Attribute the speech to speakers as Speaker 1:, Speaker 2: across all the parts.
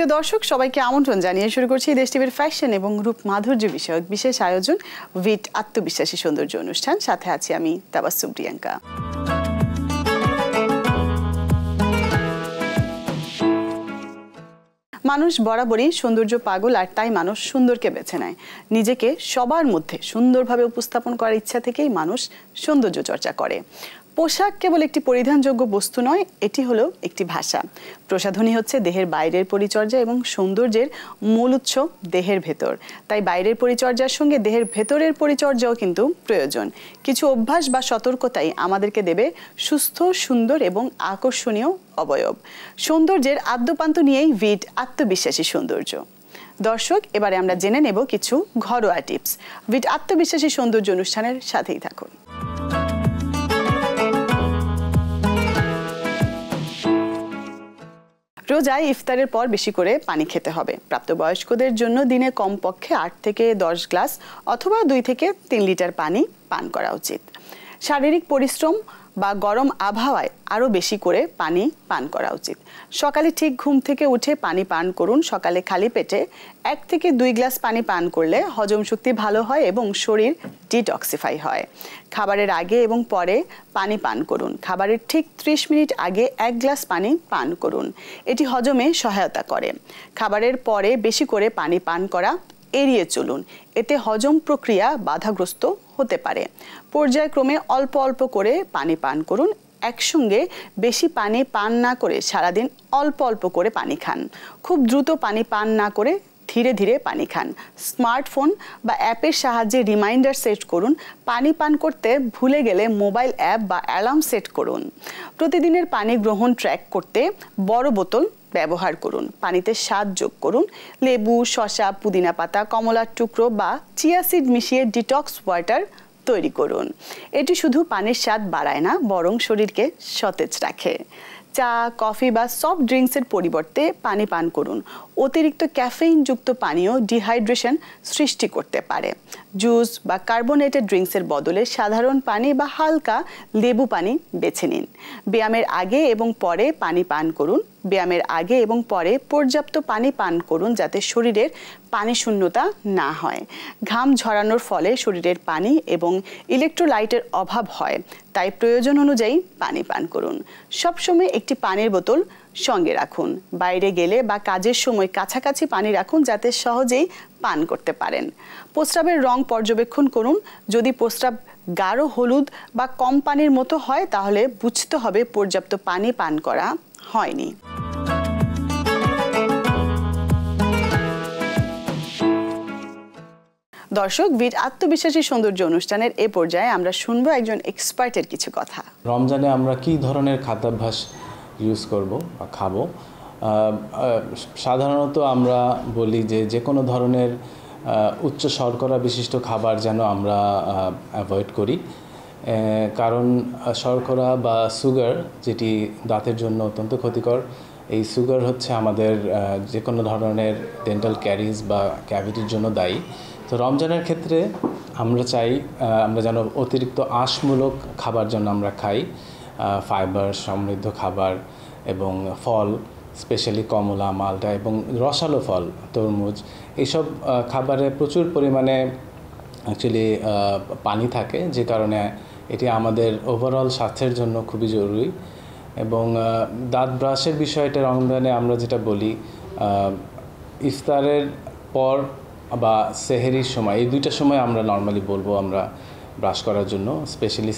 Speaker 1: প্রিয় দর্শক সবাইকে আমন্ত্রণ জানিয়ে শুরু করছি দেশ টিভির ফ্যাশন এবং রূপ মাধুর্য বিষয়ক বিশেষ আয়োজন ভিট আত্মবিশ্বাসী সৌন্দর্য অনুষ্ঠান। সাথে আছি আমি তাবাসসুম প্রিয়াঙ্কা। মানুষ বরাবরই সৌন্দর্য পাগল, আর তাই মানুষ সুন্দরকে বেছে নেয়। নিজেকে সবার মধ্যে সুন্দরভাবে উপস্থাপন করার ইচ্ছা থেকেই মানুষ সৌন্দর্য চর্চা করে। পোশাক কেবল একটি পরিধানযোগ্য বস্তু নয়, এটি হলো একটি ভাষা। প্রসাধনী হচ্ছে দেহের বাইরের পরিচর্যা এবং সৌন্দর্যের মূল উৎস দেহের ভেতর। তাই বাইরের পরিচর্যার সঙ্গে দেহের ভেতরের পরিচর্যাও কিন্তু প্রয়োজন। কিছু অভ্যাস বা সতর্কতাই আমাদেরকে দেবে সুস্থ, সুন্দর এবং আকর্ষণীয় অবয়ব। সৌন্দর্যের আদ্যপান্ত নিয়েই ভিট আত্মবিশ্বাসী সৌন্দর্য। দর্শক, এবারে আমরা জেনে নেব কিছু ঘরোয়া টিপস। ভিট আত্মবিশ্বাসী সৌন্দর্য অনুষ্ঠানের সাথেই থাকুন। রোজায় ইফতারের পর বেশি করে পানি খেতে হবে। প্রাপ্তবয়স্কদের জন্য দিনে কমপক্ষে 8 থেকে 10 গ্লাস অথবা 2 থেকে 3 লিটার পানি পান করা উচিত। শারীরিক পরিশ্রম বা গরম আবহাওয়ায় আরও বেশি করে পানি পান করা উচিত। সকালে ঠিক ঘুম থেকে উঠে পানি পান করুন। সকালে খালি পেটে 1 থেকে 2 গ্লাস পানি পান করলে হজম শক্তি ভালো হয় এবং শরীর ডিটক্সিফাই হয়। খাবারের আগে এবং পরে পানি পান করুন। খাবারের ঠিক 30 মিনিট আগে 1 গ্লাস পানি পান করুন। এটি হজমে সহায়তা করে। খাবারের পরে বেশি করে পানি পান করা এড়িয়ে চলুন, এতে হজম প্রক্রিয়া বাধাগ্রস্ত হতে পারে। পর্যায়ক্রমে অল্প অল্প করে পানি পান করুন। একসঙ্গে বেশি পানি পান না করে সারাদিন অল্প অল্প করে পানি খান। খুব দ্রুত পানি পান না করে ধীরে ধীরে পানি খান। স্মার্টফোন বা অ্যাপের সাহায্যে রিমাইন্ডার সেট করুন। পানি পান করতে ভুলে গেলে মোবাইল অ্যাপ বা অ্যালার্ম সেট করুন। প্রতিদিনের পানি গ্রহণ ট্র্যাক করতে বড় বোতল ব্যবহার করুন। পানিতে স্বাদ যোগ করুন। লেবু, শসা, পুদিনা পাতা, কমলার টুকরো বা চিয়া সিড মিশিয়ে ডিটক্স ওয়াটার তৈরি করুন। এটি শুধু পানির স্বাদ বাড়ায় না, বরং শরীরকে সতেজ রাখে। চা, কফি বা সফট ড্রিঙ্কসের পরিবর্তে পানি পান করুন। অতিরিক্ত ক্যাফেইনযুক্ত পানীয় ডিহাইড্রেশন সৃষ্টি করতে পারে। জুস বা কার্বোনেটেড ড্রিঙ্কসের বদলে সাধারণ পানি বা হালকা লেবু পানি বেছে নিন। ব্যায়ামের আগে এবং পরে পানি পান করুন। ব্যায়ামের আগে এবং পরে পর্যাপ্ত পানি পান করুন যাতে শরীরের পানি শূন্যতা না হয়। ঘাম ঝরানোর ফলে শরীরের পানি এবং ইলেকট্রোলাইটের অভাব হয়, তাই প্রয়োজন অনুযায়ী পানি পান করুন। সবসময় একটি পানির বোতল সঙ্গে রাখুন। বাইরে গেলে বা কাজের সময় কাছাকাছি পানি রাখুন যাতে সহজেই পান করতে পারেন। প্রস্রাবের রং পর্যবেক্ষণ করুন। যদি প্রস্রাব গাঢ় হলুদ বা কম পানির মতো হয় তাহলে বুঝতে হবে পর্যাপ্ত পানি পান করা হয়নি। দর্শক, ভিট আত্মবিশ্বাসী সৌন্দর্য অনুষ্ঠানের এ পর্যায়ে আমরা শুনবো একজন এক্সপার্টের কিছু কথা।
Speaker 2: রমজানে আমরা কি ধরনের খাদ্যাভ্যাস ইউজ করব বা খাবো? সাধারণত আমরা বলি যে কোনো ধরনের উচ্চ শর্করা বিশিষ্ট খাবার যেন আমরা অ্যাভয়েড করি, কারণ শর্করা বা সুগার, যেটি দাঁতের জন্য অত্যন্ত ক্ষতিকর, এই সুগার হচ্ছে আমাদের যে কোনো ধরনের ডেন্টাল ক্যারিজ বা ক্যাভিটির জন্য দায়ী। তো রমজানের ক্ষেত্রে আমরা চাই আমরা যেন অতিরিক্ত আঁশমূলক খাবার যেন আমরা খাই, ফাইবার সমৃদ্ধ খাবার এবং ফল, স্পেশালি কমলা, মালটা এবং রসালো ফল, তরমুজ, এইসব খাবারে প্রচুর পরিমাণে অ্যাকচুয়ালি পানি থাকে, যে কারণে এটি আমাদের ওভারঅল স্বাস্থ্যের জন্য খুবই জরুরি। এবং দাঁত ব্রাশের বিষয়টা রমজানে আমরা যেটা বলি, ইফতারের পর বা সেহরির সময়, এই দুইটা সময় আমরা নর্মালি বলবো আমরা ব্রাশ করার জন্য। স্পেশালি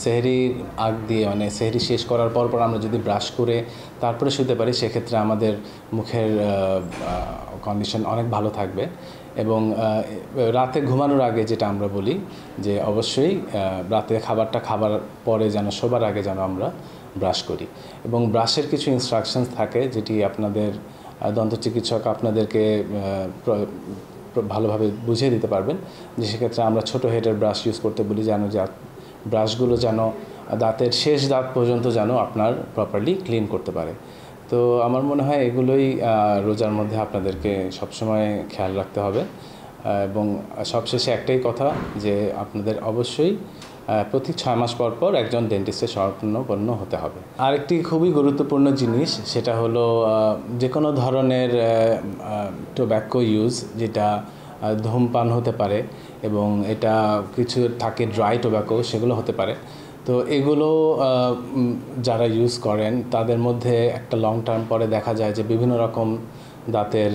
Speaker 2: সেহরির আগ দিয়ে, মানে সেহরি শেষ করার পর আমরা যদি ব্রাশ করে তারপরে শুতে পারি, সেক্ষেত্রে আমাদের মুখের কন্ডিশন অনেক ভালো থাকবে। এবং রাতে ঘুমানোর আগে যেটা আমরা বলি যে অবশ্যই রাতে খাবারটা খাবার পরে যেন, শোবার আগে যেন আমরা ব্রাশ করি। এবং ব্রাশের কিছু ইনস্ট্রাকশনস থাকে যেটি আপনাদের দন্ত চিকিৎসক আপনাদেরকে ভালোভাবে বুঝিয়ে দিতে পারবেন, যে সেক্ষেত্রে আমরা ছোট হেডের ব্রাশ ইউজ করতে বলি, যেন ব্রাশগুলো যেন দাঁতের শেষ দাঁত পর্যন্ত যেন আপনার প্রপারলি ক্লিন করতে পারে। তো আমার মনে হয় এগুলোই রোজার মধ্যে আপনাদেরকে সবসময় খেয়াল রাখতে হবে। এবং সবশেষে একটাই কথা, যে আপনাদের অবশ্যই প্রতি 6 মাস পর পর একজন ডেন্টিস্টের শরণাপন্ন হতে হবে। আরেকটি খুবই গুরুত্বপূর্ণ জিনিস সেটা হলো যে কোনো ধরনের টোব্যাকো ইউজ, যেটা ধূমপান হতে পারে এবং এটা কিছু থাকে ড্রাই টোব্যাকো, সেগুলো হতে পারে। তো এগুলো যারা ইউজ করেন তাদের মধ্যে একটা লং টার্ম পরে দেখা যায় যে বিভিন্ন রকম দাঁতের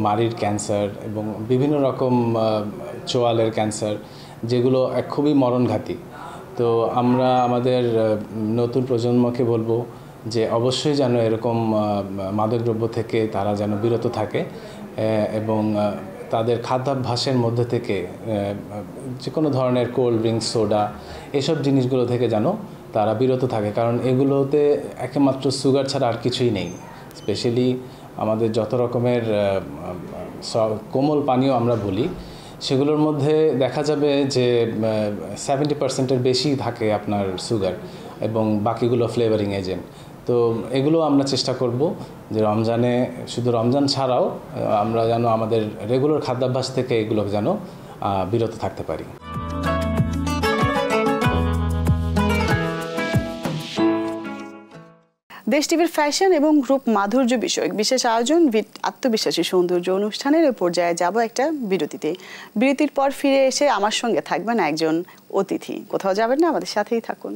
Speaker 2: মাড়ির ক্যান্সার এবং বিভিন্ন রকম চোয়ালের ক্যান্সার, যেগুলো খুবই মরণঘাতী। তো আমরা আমাদের নতুন প্রজন্মকে বলবো যে অবশ্যই যেন এরকম মাদকদ্রব্য থেকে তারা যেন বিরত থাকে এবং তাদের খাদ্যাভ্যাসের মধ্যে থেকে যে কোনো ধরনের কোল্ড ড্রিঙ্কস, সোডা, এসব জিনিসগুলো থেকে যেন তারা বিরত থাকে, কারণ এগুলোতে একমাত্র সুগার ছাড়া আর কিছুই নেই। স্পেশালি আমাদের যত রকমের কোমল পানীয় আমরা বলি, সেগুলোর মধ্যে দেখা যাবে যে 70%-এর বেশি থাকে আপনার সুগার এবং বাকিগুলো ফ্লেভারিং এজেন্ট। তো এগুলো আমরা চেষ্টা করব যে রমজানে, শুধু রমজান ছাড়াও আমরা যেন আমাদের রেগুলার খাদ্যাভ্যাস থেকে এগুলো যেন বিরত থাকতে পারি।
Speaker 1: দেশ টিভির ফ্যাশন এবং গ্রুপ মাধুর্য বিষয়ক বিশেষ আয়োজন ভিট আত্মবিশ্বাসী সৌন্দর্য অনুষ্ঠানের পর্যায়ে যাব একটা বিরতিতে। বিরতির পর ফিরে এসে আমার সঙ্গে থাকবেন একজন অতিথি। কোথাও যাবেন না, আমাদের সাথেই থাকুন।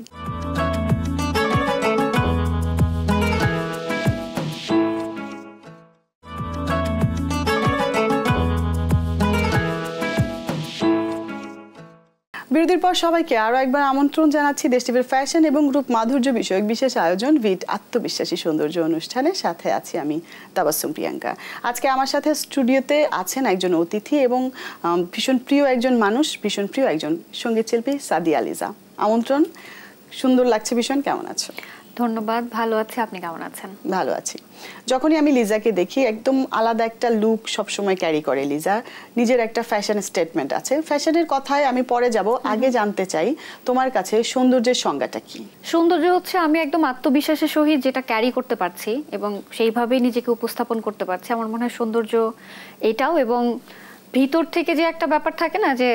Speaker 1: বিরতির পর সবাইকে আরো একবার আমন্ত্রণ জানাচ্ছি দেশ টিভির ফ্যাশন এবং গ্রুপ মাধুর্য বিষয়ক বিশেষ আয়োজন ভিট আত্মবিশ্বাসী সৌন্দর্য অনুষ্ঠানের সাথে আছি আমি তাবাসসুম প্রিয়াঙ্কা। আজকে আমার সাথে স্টুডিওতে আছেন একজন অতিথি এবং ভীষণ প্রিয় একজন মানুষ, ভীষণ প্রিয় একজন সঙ্গীত শিল্পী সাদিয়া লিজা। আমন্ত্রণ। সুন্দর লাগছে ভীষণ। কেমন আছো?
Speaker 3: ধন্যবাদ, ভালো আছি। আপনি কেমন আছেন?
Speaker 1: ভালো আছি। যখনই আমি লিজাকে দেখি একদম আলাদা একটা লুক সবসময় ক্যারি করে লিজা। নিজের একটা ফ্যাশন স্টেটমেন্ট আছে। ফ্যাশনের কথায় আমি পরে যাব, আগে জানতে চাই তোমার কাছে সৌন্দর্যের সংজ্ঞাটা কি?
Speaker 3: সৌন্দর্য হচ্ছে আমি একদম আত্মবিশ্বাসের সহিত যেটা ক্যারি করতে পারছি এবং সেইভাবেই নিজেকে উপস্থাপন করতে পারছি। আমার মনে হয় সৌন্দর্য এটাও, এবং ভিতর থেকে যে একটা ব্যাপার থাকে না, যে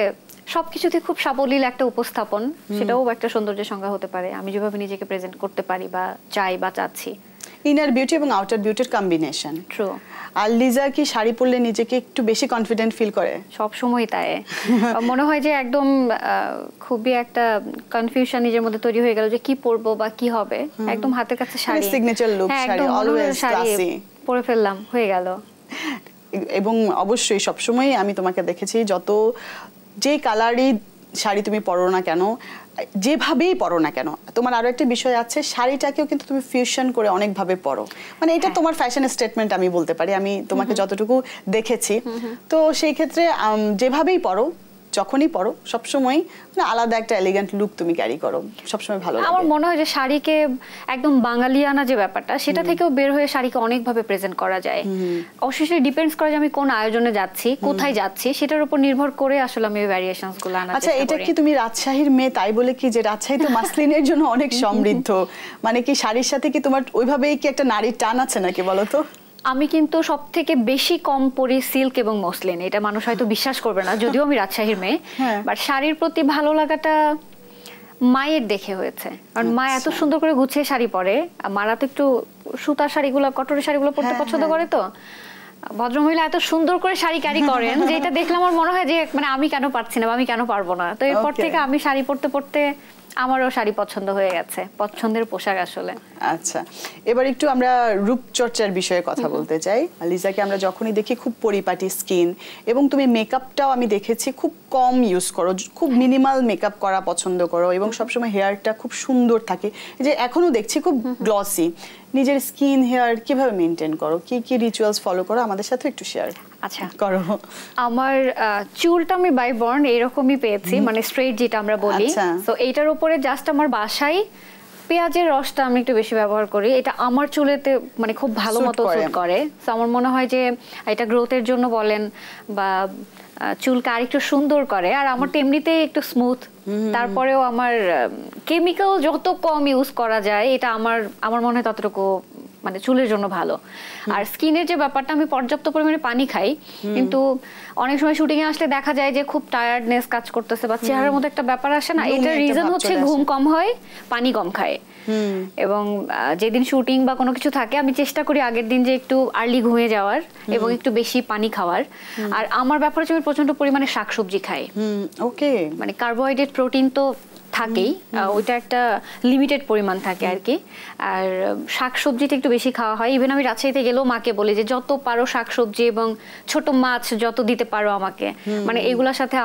Speaker 3: সবকিছুতে খুব সাবলীল একটা উপস্থাপন, সেটাও একটা সৌন্দর্যের সংজ্ঞা হতে পারে। আমি যেভাবে নিজেকে প্রেজেন্ট করতে পারি বা চাই বা চাচ্ছি।
Speaker 1: ইনার বিউটি এবং আউটার বিউটির কম্বিনেশন।
Speaker 3: ট্রু।
Speaker 1: আর লিজা কি শাড়ি পরলে নিজেকে একটু বেশি কনফিডেন্ট ফিল করে?
Speaker 3: সব সময় তাই। মনে হয় যে একদম খুবই একটা কনফিউশন নিজের মধ্যে তৈরি হয়ে গেল যে কি পরবো বা কি হবে। একদম হাতের কাছে sari,
Speaker 1: signature look, sari always classy
Speaker 3: পরে ফেললাম, হয়ে গেল।
Speaker 1: এবং অবশ্যই সবসময় আমি তোমাকে দেখেছি, যত যে কালারই শাড়ি তুমি পরো না কেন, যেভাবেই পরো না কেন, তোমার আরো একটা বিষয় আছে, শাড়িটাকেও কিন্তু তুমি ফিউশন করে অনেকভাবে পরো। মানে এটা তোমার ফ্যাশন স্টেটমেন্ট আমি বলতে পারি, আমি তোমাকে যতটুকু দেখেছি। তো সেই ক্ষেত্রে যেভাবেই পরো, যখনই পরো, সবসময় আলাদা একটা এলিগেন্ট লুক তুমি ক্যারি করো, সবসময় ভালো লাগে।
Speaker 3: আমার মনে হয় যে শাড়িকে একদম বাঙালিয়ানা যে ব্যাপারটা, সেটা থেকেও বের হয়ে শাড়িকে অনেকভাবে প্রেজেন্ট করা যায়। অবশ্যই ডিপেন্ডস করে যে আমি কোন আয়োজনে যাচ্ছি, কোথায় যাচ্ছি, সেটার উপর নির্ভর করে আসলে আমি ভ্যারিয়েশনস গুলো আনার চেষ্টা করি।
Speaker 1: আচ্ছা, এটা কি তুমি রাজশাহীর মেয়ে তাই বলে কি, যে রাজশাহী তো মাসলিনের জন্য অনেক সমৃদ্ধ, মানে কি শাড়ির সাথে কি তোমার ওইভাবেই কি একটা নারীর টান আছে নাকি বলো তো?
Speaker 3: আমি কিন্তু সব থেকে বেশি কম পরি সিল্ক এবং মসলিন। এটা মানুষ হয়তো বিশ্বাস করবে না, যদিও আমি রাজশাহীর মেয়ে, বাট শাড়ির প্রতি ভালো লাগাটা মায়ের দেখে হয়েছে। কারণ মা এত সুন্দর করে গুছিয়ে শাড়ি পরে, মারা তো একটু সুতার শাড়িগুলো, কটনের শাড়িগুলো পরতে পছন্দ করে। তো ভদ্রমহিলা এত সুন্দর করে শাড়ি ক্যারি করেন, যেটা দেখলে আমার মনে হয় যে মানে আমি কেন পারছি না বা আমি কেন পারবো না। তো এরপর থেকে আমি শাড়ি পরতে পরতে আমারও শাড়ি পছন্দ হয়ে গেছে, পছন্দের পোশাক আসলে।
Speaker 1: আচ্ছা, এবার একটু আমরা রূপচর্চার বিষয়ে কথা বলতে চাই। লিজাকে আমরা যখনই দেখি খুব পরিপাটি স্কিন, এবং তুমি মেকআপটাও আমি দেখেছি খুব কম ইউজ করো, খুব মিনিমাল মেকআপ করা পছন্দ করো, এবং সবসময় হেয়ারটা খুব সুন্দর থাকে, যে এখনো দেখছি খুব গ্লসি। নিজের স্কিন হেয়ার কিভাবে মেনটেন করো, কি কি রিচুয়ালস ফলো করো, আমাদের সাথে একটু শেয়ার
Speaker 3: আচ্ছা
Speaker 1: করো।
Speaker 3: আমার চুলটা আমি বাই বর্ন এরকমই পেয়েছি, মানে স্ট্রেট যেটা আমরা বলি। তো এইটার উপরে জাস্ট আমার বাসায় পেঁয়াজের রসটা আমি একটু বেশি ব্যবহার করি। এটা আমার চুলেতে মানে খুব ভালো মতো স্যুট করে। তো আমার মনে হয় যে এটা গ্রোথের জন্য বলেন বা চুলকে আরেকটু সুন্দর করে। আর আমার এমনিতেই একটু স্মুথ, তারপরেও আমার কেমিক্যাল যত কম ইউজ করা যায়, এটা আমার মনে হয় ততটুকু মানে চুলের জন্য ভালো। আর স্কিনের যে ব্যাপারটা, আমি পর্যাপ্ত পরিমাণে পানি খাই, কিন্তু অনেক সময় শুটিং এ আসলে দেখা যায় যে খুব টায়ার্ডনেস কাজ করতেছে বা চেহারার মধ্যে একটা ব্যাপার আসে না, এটার রিজন হচ্ছে ঘুম কম হয়, পানি কম খায়। এবং যেদিন শুটিং বা কোনো কিছু থাকে আমি চেষ্টা করি আগের দিন যে একটু আর্লি ঘুমিয়ে যাওয়ার এবং একটু বেশি পানি খাওয়ার। আর আমার ব্যাপার হচ্ছে আমি প্রচন্ড পরিমাণে শাকসবজি খাই।
Speaker 1: ওকে,
Speaker 3: মানে কার্বোহাইড্রেট প্রোটিন তো থাকেই, ওইটা একটা লিমিটেড পরিমাণ থাকে আর কি। আর শাকসবজিটা একটু বেশি খাওয়া হয়। ইভেন আমি রাজশাহীতে গেলেও মাকে বলি যে যত পারো শাকসবজি এবং ছোট মাছ যত দিতে পারো আমাকে, মানে এগুলোর সাথে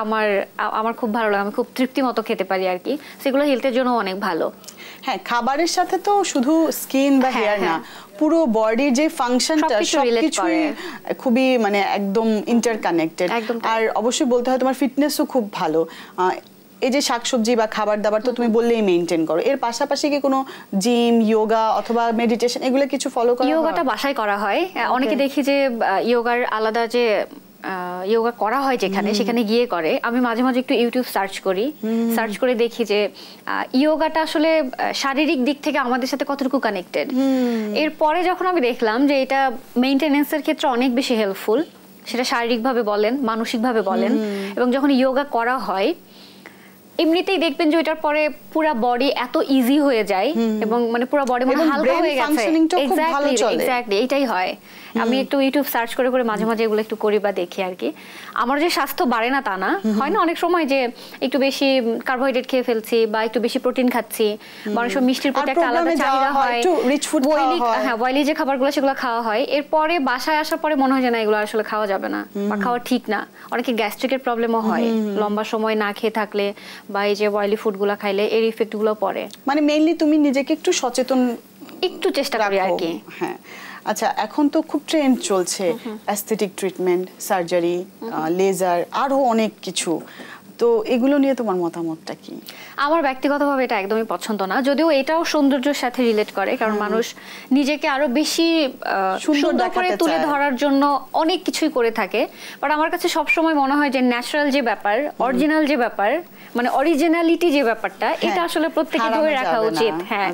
Speaker 3: আমার খুব ভালো লাগে, আমি খুব তৃপ্তি মতো খেতে পারি আর কি। সেগুলো হেলথের জন্য অনেক ভালো।
Speaker 1: হ্যাঁ, খাবারের সাথে তো শুধু স্কিন বা হেয়ার না, পুরো বডির যে ফাংশনটা সবকিছুই খুবই মানে একদম ইন্টারকানেক্টেড। আর অবশ্যই বলতে হয় তোমার ফিটনেসও খুব ভালো। এই যে শাকসবজি বা খাবার দাবার তো তুমি বললেই মেইনটেইন করো, এর পাশাপাশি কি কোনো জিম, যোগা অথবা মেডিটেশন এগুলো কিছু ফলো করা হয়?
Speaker 3: যোগাটা বাসায় করা হয়। অনেকে দেখি যে যোগার আলাদা যে যোগা করা হয় যেখানে, সেখানে গিয়ে করে। আমি মাঝে মাঝে একটু ইউটিউব সার্চ করি, সার্চ করে দেখি যে যোগাটা আসলে শারীরিক দিক থেকে আমাদের সাথে কতটুকু কানেক্টেড। এরপরে যখন আমি দেখলাম যে এটা মেইনটেনেন্সের ক্ষেত্রে অনেক বেশি হেল্পফুল, সেটা শারীরিকভাবে বলেন, মানসিকভাবে বলেন, এবং যখন যোগা করা হয় এমনিতেই দেখবেন যে ওইটার পরে পুরো বডি এত ইজি হয়ে যায় এবং মানে পুরো বডি মানে হালকা হয়ে গেছে। এক্স্যাক্টলি এটাই হয়। আমি একটু ইউটিউব সার্চ করে করে মাঝে মাঝে এগুলো একটু করি বা দেখি আর কি। আমার যে স্বাস্থ্য বাড়ে না তা না, হয় না অনেক সময় যে একটু বেশি কার্বোহাইড্রেট খেয়ে ফেলছি বা একটু বেশি প্রোটিন খাচ্ছি, অনেক সময় মিষ্টির প্রতি একটা আলাদা চাহিদা হয়, অয়েলি যে খাবারগুলো সেগুলো খাওয়া হয়। এরপরে বাসায় আসার পরে মনে হয় যে না, এগুলো আসলে খাওয়া যাবে না বা খাওয়া ঠিক না। অনেকে গ্যাস্ট্রিকের প্রবলেমও হয় লম্বা সময় না খেয়ে থাকলে, বা এই যে অয়েলি ফুডগুলো খাইলে এর ইফেক্ট গুলো পড়ে।
Speaker 1: মানে মেইনলি তুমি নিজেকে একটু সচেতন
Speaker 3: একটু চেষ্টা করি আর কি।
Speaker 1: হ্যাঁ, আচ্ছা, এখন তো খুব ট্রেন্ড চলছে অ্যাস্থেটিক ট্রিটমেন্ট, সার্জারি, লেজার, আরো অনেক কিছু। তো এগুলো নিয়ে তোমার মতামতটা কি?
Speaker 3: আমার ব্যক্তিগতভাবে এটা একদমই পছন্দ না, যদিও এটাও সৌন্দর্যের সাথে রিলেট করে, কারণ মানুষ নিজেকে আরো বেশি সুন্দর করে তুলে ধরার জন্য অনেক কিছুই করে থাকে। বাট আমার কাছে সবসময় মনে হয় যে ন্যাচারাল যে ব্যাপার, অরিজিনাল যে ব্যাপার, মানে অরিজিনালিটি যে ব্যাপারটা, এটা আসলে প্রত্যেকে ধরে রাখা উচিত। হ্যাঁ,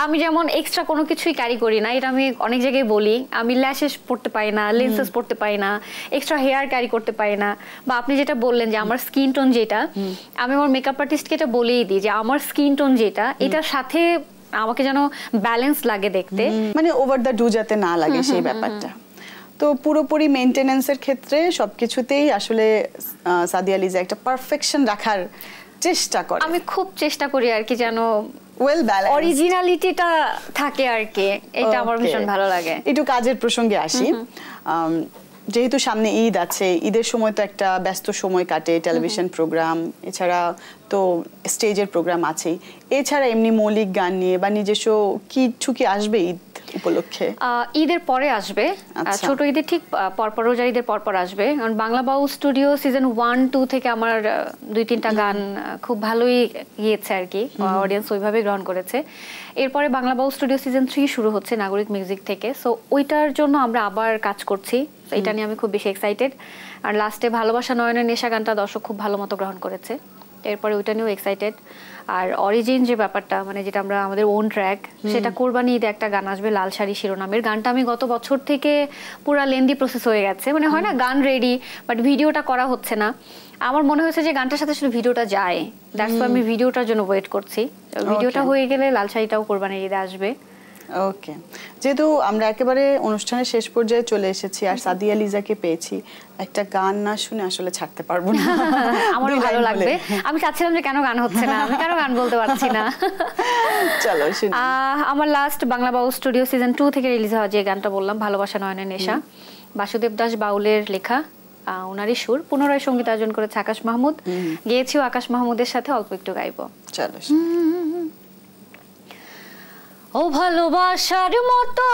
Speaker 3: আমি যেমন এক্সট্রা কোনো কিছুই ক্যারি করি না, এটা আমি অনেক জায়গায় বলি। আমি ল্যাশেস পড়তে পারি না, লেন্সেস পড়তে পারি না, এক্সট্রা হেয়ার ক্যারি করতে পারি না। বা আপনি যেটা বললেন যে আমার স্কিন টোন যেটা, আমি আমার মেকআপ আর্টিস্টকে এটা বলেই দিই যে আমার স্কিন টোন যেটা, এটার সাথে আমাকে যেন ব্যালেন্স লাগে দেখতে,
Speaker 1: মানে ওভার দ্য ডু যাতে না লাগে সেই ব্যাপারটা। তো পুরোপুরি মেইনটেনেন্সের ক্ষেত্রে সবকিছুতেই আসলে সাদিয়া লিজা একটা পারফেকশন রাখার চেষ্টা করে।
Speaker 3: আমি খুব চেষ্টা করি আর কি, যেন
Speaker 1: ওয়েল ব্যালেন্স,
Speaker 3: অরিজিনালিটিটা থাকে আর কি। এটা আমার ভীষণ ভালো লাগে।
Speaker 1: একটু কাজের প্রসঙ্গে আসি। যেহেতু সামনে ঈদ আছে, ঈদের সময় তো একটা ব্যস্ত সময় কাটে, টেলিভিশন প্রোগ্রাম, এছাড়া তো স্টেজের প্রোগ্রাম আছেই। এছাড়া এমনি মৌলিক গান নিয়ে বা নিজস্ব কিছু কি আসবে ঈদ উপলক্ষে?
Speaker 3: ঈদের পরে আসবে, ছোট ঈদের ঠিক পরপর, রোজার ঈদের পরপর আসবে। কারণ বাংলা বাউল স্টুডিও সিজন 1-2 থেকে আমার 2-3টা গান খুব ভালোই গিয়েছে আর কি, অডিয়েন্স ওইভাবে গ্রহণ করেছে। এরপরে বাংলা বাউল স্টুডিও সিজন 3 শুরু হচ্ছে নাগরিক মিউজিক থেকে। সো ওইটার জন্য আমরা আবার কাজ করছি, এটা নিয়ে আমি খুব বেশি এক্সাইটেড। আর লাস্টে ভালোবাসা নয়নের নেশা গানটা দর্শক খুব ভালো মতো গ্রহণ করেছে, এরপরে ওইটা নিয়েও এক্সাইটেড। আর অরিজিন যে ব্যাপারটা, মানে যেটা আমরা আমাদের ওন ট্র্যাক, সেটা কোরবানি ঈদে একটা গান আসবে লাল শাড়ি শিরোনামের। গানটা আমি গত বছর থেকে পুরা লেন্দি প্রসেস হয়ে গেছে, মানে হয় না গান রেডি বাট ভিডিওটা করা হচ্ছে না। আমার মনে হয়েছে যে গানটার সাথে শুধু ভিডিওটা যায়, দ্যাটস ওয়াই আমি ভিডিওটার জন্য ওয়েট করছি। ভিডিওটা হয়ে গেলে লাল শাড়িটাও কোরবানির ঈদে আসবে।
Speaker 1: ওকে, যেহেতু আমরা একেবারে অনুষ্ঠানের শেষ পর্যায়ে চলে এসেছি আর সাদিয়া লিজাকে পেয়েছি, একটা গান না শুনে আসলে ছাড়তে পারবো না।
Speaker 3: আমার ভালো লাগবে, আমি চাচ্ছিলাম যে কেন গান হচ্ছে না, আমি কেন গান বলতে পারছি না।
Speaker 1: চলো শুনি।
Speaker 3: আমার লাস্ট বাংলা বাউল স্টুডিও সিজন 2 থেকে রিলিজ হওয়া যে গানটা বললাম, ভালোবাসা নয়নের নেশা, বাসুদেব দাস বাউলের লেখা, ওনারই সুর, পুনরায় সঙ্গীত আয়োজন করেছে আকাশ মাহমুদ, গেয়েছিও আকাশ মাহমুদের সাথে, অল্প একটু গাইবো।
Speaker 1: চলো।
Speaker 3: ও ভালোবাসার মতো,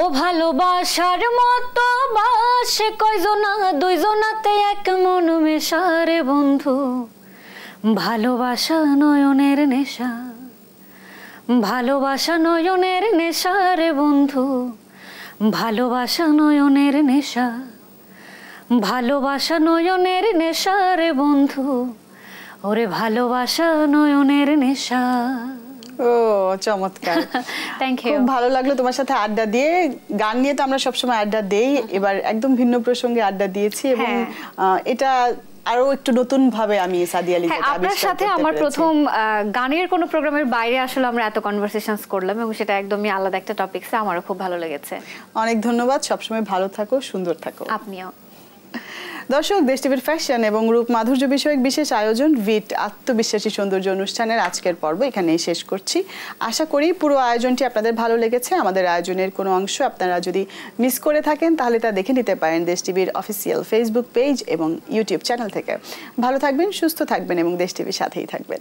Speaker 3: ও ভালোবাসার মতো বাসে কয়জনা, দুইজনাতে এক মন মেশারে বন্ধু, ভালোবাসা নয়নের নেশা, ভালোবাসা নয়নের নেশা রে বন্ধু, ভালোবাসা নয়নের নেশা, ভালোবাসা নয়নের নেশা রে বন্ধু, ওরে ভালোবাসা নয়নের নেশা।
Speaker 1: ও চমৎকার,
Speaker 3: থ্যাংক ইউ।
Speaker 1: খুব ভালো লাগলো তোমার সাথে আড্ডা দিয়ে। গান নিয়ে তো আমরা সবসময় আড্ডা দেই, এবার একদম ভিন্ন প্রসঙ্গে আড্ডা দিয়েছি এবং এটা আরো একটু নতুন ভাবে আমি সাদিয়া লিজাকে
Speaker 3: আপনার সাথে আমার প্রথম গানের কোনো প্রোগ্রামের বাইরে আসলে আমরা এত কনভারসেশনস করলাম এবং সেটা একদমই আলাদা একটা টপিকসে, আমারও খুব ভালো লেগেছে।
Speaker 1: অনেক ধন্যবাদ, সবসময় ভালো থাকো, সুন্দর থাকো।
Speaker 3: আপনিও।
Speaker 1: দর্শক, দেশ টিভির ফ্যাশন এবং রূপ মাধুর্য বিষয়ক বিশেষ আয়োজন ভিট আত্মবিশ্বাসী সৌন্দর্য অনুষ্ঠানের আজকের পর্ব এখানেই শেষ করছি। আশা করি পুরো আয়োজনটি আপনাদের ভালো লেগেছে। আমাদের আয়োজনের কোনো অংশ আপনারা যদি মিস করে থাকেন তাহলে তা দেখে নিতে পারেন দেশ টিভির অফিসিয়াল ফেসবুক পেজ এবং ইউটিউব চ্যানেল থেকে। ভালো থাকবেন, সুস্থ থাকবেন এবং দেশ টিভির সাথেই থাকবেন।